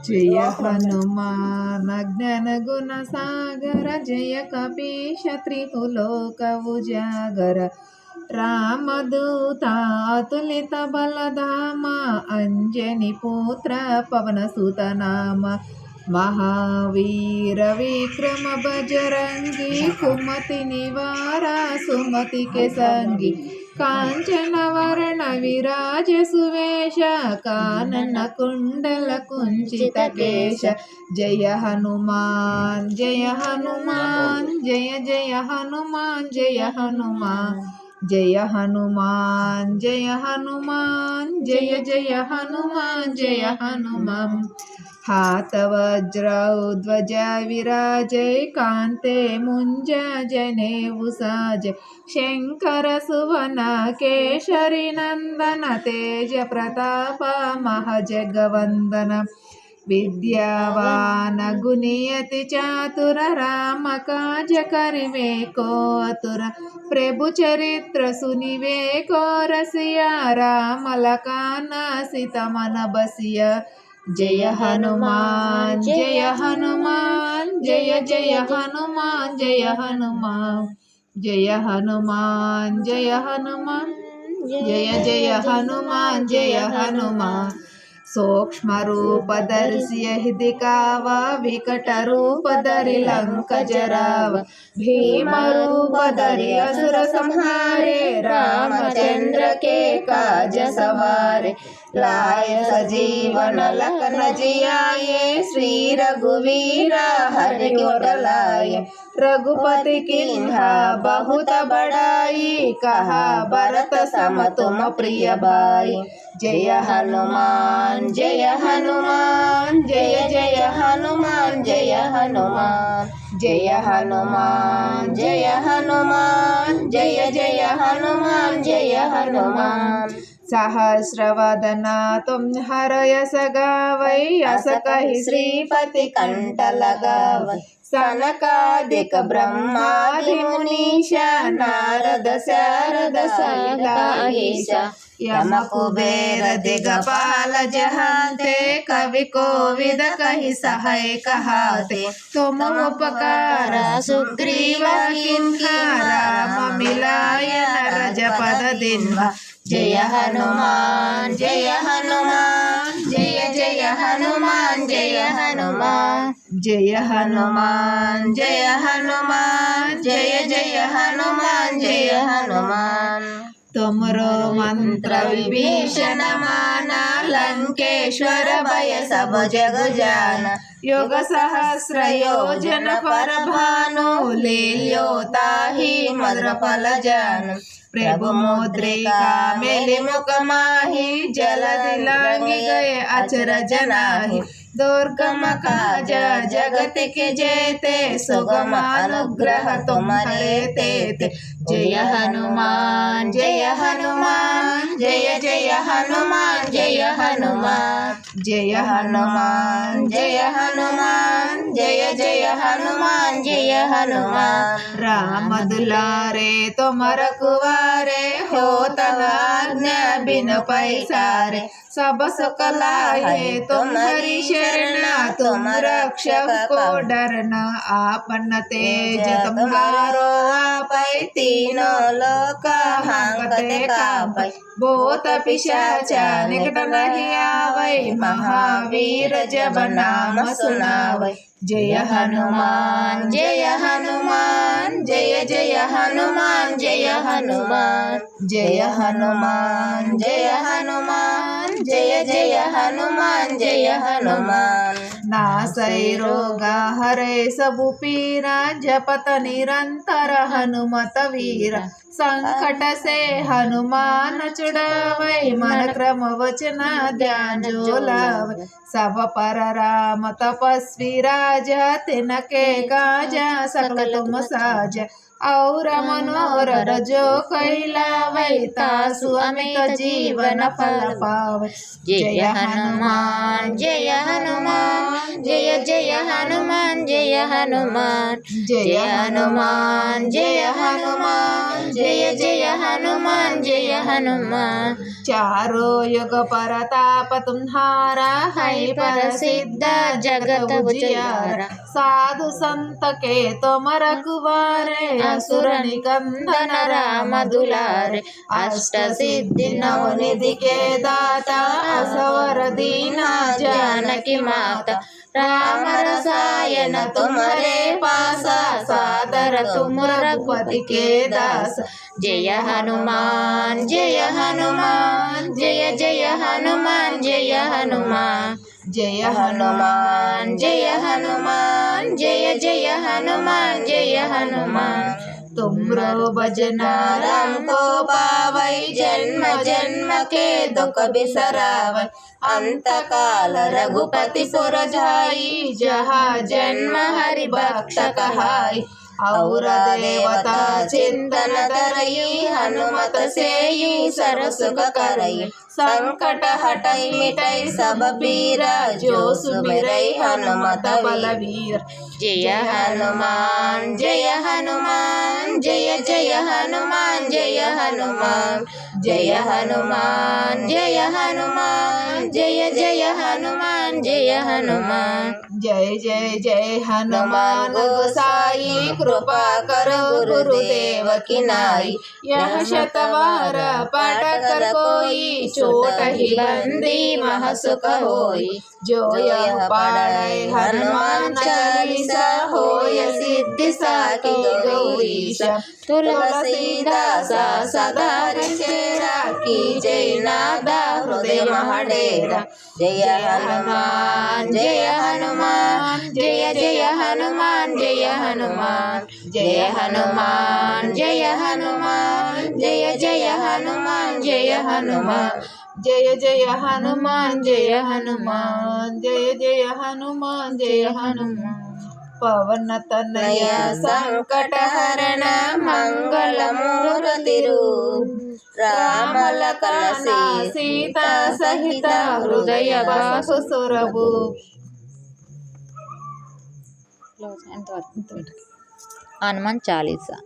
जय हनुमान ज्ञान गुण सागर, जय कपीश त्रिपुलोक उजागर। रामदूता अतुलित बलधामा, अंजनी पुत्र पवन सुत नाम। महावीर विक्रम बजरंगी, कुमति निवारा सुमति के संगी। कांचन वर्ण विराज सुवेश, कानन कुंडल कुंचित केश। जय हनुमान जय हनुमान, जय जय हनुमान जय हनुमान। जय हनुमान जय हनुमान, जय जय हनुमान जय हनुमान। हाथ वज्र ध्वजा विराजय, कांते मुंज जनेऊ साजय। शंकर सुवन केशरी नंदन, तेज प्रताप महजगवंदन। विद्यावान गुणियति चातुर, राम काज करिवे को आतुर। प्रभु चरित्र सुनिवे को रसिया, राम लखन सीता मन बसिया। जय हनुमान जय हनुमान, जय जय हनुमान जय हनुमान। जय हनुमान जय हनुमान, जय जय हनुमान जय हनुमान। सूक्ष्म रूप धरि दिखावा, विकट रूप धरि लंक जरावा। भीम रूप धरि असुर संहारे, रामचंद्र के काज सवारे। लाय सजीवन लखन जियाए, श्री रघुवीर हरि गुण लाए। रघुपति किन्हा बहुत बड़ाई, कहा भरत सम तुम प्रिय भाई। जय हनुमान जय हनुमान, जय जय हनुमान जय हनुमान। जय हनुमान जय हनुमान, जय जय हनुमान जय हनुमान। सहस्रवदना तुम हरयस गावै, अस कहि श्रीपति कंठ लगावै। सनकादिक ब्रह्मादि मुनीशा, नारद शारद सहित यम कुबेर दिगपाल जहांते। कवि कोविद कहि सहाय कहाते, तुम उपकार सुग्रीव किन्हा। राम मिलाय नर जपद दिन्हा। जय हनुमान जय हनुमान, जय जय हनुमान जय हनुमान। जय हनुमान जय हनुमान, जय जय हनुमान जय हनुमान। तुमरो मंत्र विभीषण माना, लंकेश्वर भय सब जग जाना। योग सहस्र योजन पर भानु, लील्यो ताहि मधुर फल जानु। प्रभु मुद्रिका मेलि मुख माहि, जलधि लांघि गए अचरज नाहि। दुर्गम काज जगत के जेते, सुगम अनुग्रह तुम्हारे तेते। जय हनुमान जय हनुमान, जय जय हनुमान जय हनुमान। जय हनुमान जय हनुमान, जय जय हनुमान जय हनुमान। राम दुलारे तुम रखवारे, हो तन आज्ञा बिन पैसारे। सब सुख लाहे तुम्हारी शरण, तुम रक्षक को डरना। आपन तेज तुम्हारो आपै, तीनों लोक हांकते कापै। भूत पिशाच निकट नहीं आवै, महावीर जब नाम सुनावै। जय हनुमान जय हनुमान, जय जय हनुमान जय हनुमान। जय हनुमान जय हनुमान, जय जय हनुमान जय हनुमान। नासै रोग हरै सबु पीरा, जपत निरंतर हनुमत वीरा। संकट से हनुमान छुड़ावै, मन क्रम वचन ध्यान जो लावै। सब पर राम तपस्वी राजा, तिनके काजा सकल तुम साजा। और मनोरथ जो कोई लावै, तासु अमित जीवन फल पावै। जय हनुमान जय हनुमान, జయ జయ హనుమాన్ జయ హనుమాన్ జయ హనుమాన్ జయ హనుమాన్ జయ జయ హనుమాన్ జయ హనుమాన్ चारो युग परताप तुम्हारा है प्रसिद्ध जगत उजियारा साधु संत के तुम रखवारे असुर निकंदन राम दुलारे अष्ट सिद्धि नवनिधि के दाता असवर दीना जानकी माता राम रसायन तुम्हारे पासा सादर तुम रघुपति के दास जय हनुमान जय हनुमान जय जय हनुमान जय हनुमान जय हनुमान जय हनुमान जय जय हनुमान जय हनुमान तुमरो भजना राम को पावै जन्म जन्म के दुख बिसरावै अंत काल रघुपति पुर जाई जहाँ जन्म हरि भक्त कहाई और देवता चिंतन करई हनुमत सेई सरसुख करई संकट हटई मिटई सब पीरा जो सुमिरई हनुमत बलवीर जय हनुमान जय हनुमान जय जय हनुमान जय हनुमान जय हनुमान जय हनुमान जय जय हनुमान जय हनुमान जय जय जय हनुमान गोसाई कृपा करो गुरुदेव की नाई यह शतवार पाठ कर कोई छोट ही बंदी महसुख होई जो यह पढ़े हनुमान चालीसा होय सिद्धि साकी गौरीशा तुलसीदास सदा चेरा की जय नादा हृदय महडेरा जय हनुमान जय हनुमान जय जय हनुमान जय हनुमान जय हनुमान जय हनुमान जय जय हनुमान जय हनुमान जय जय हनुमान जय हनुमान जय जय हनुमान जय हनुमान पवन तनय संकट हरण मंगल मूर्ति रूप राम लखन सीता सहित हृदय बासु सुरभु हनुमान चालीसा।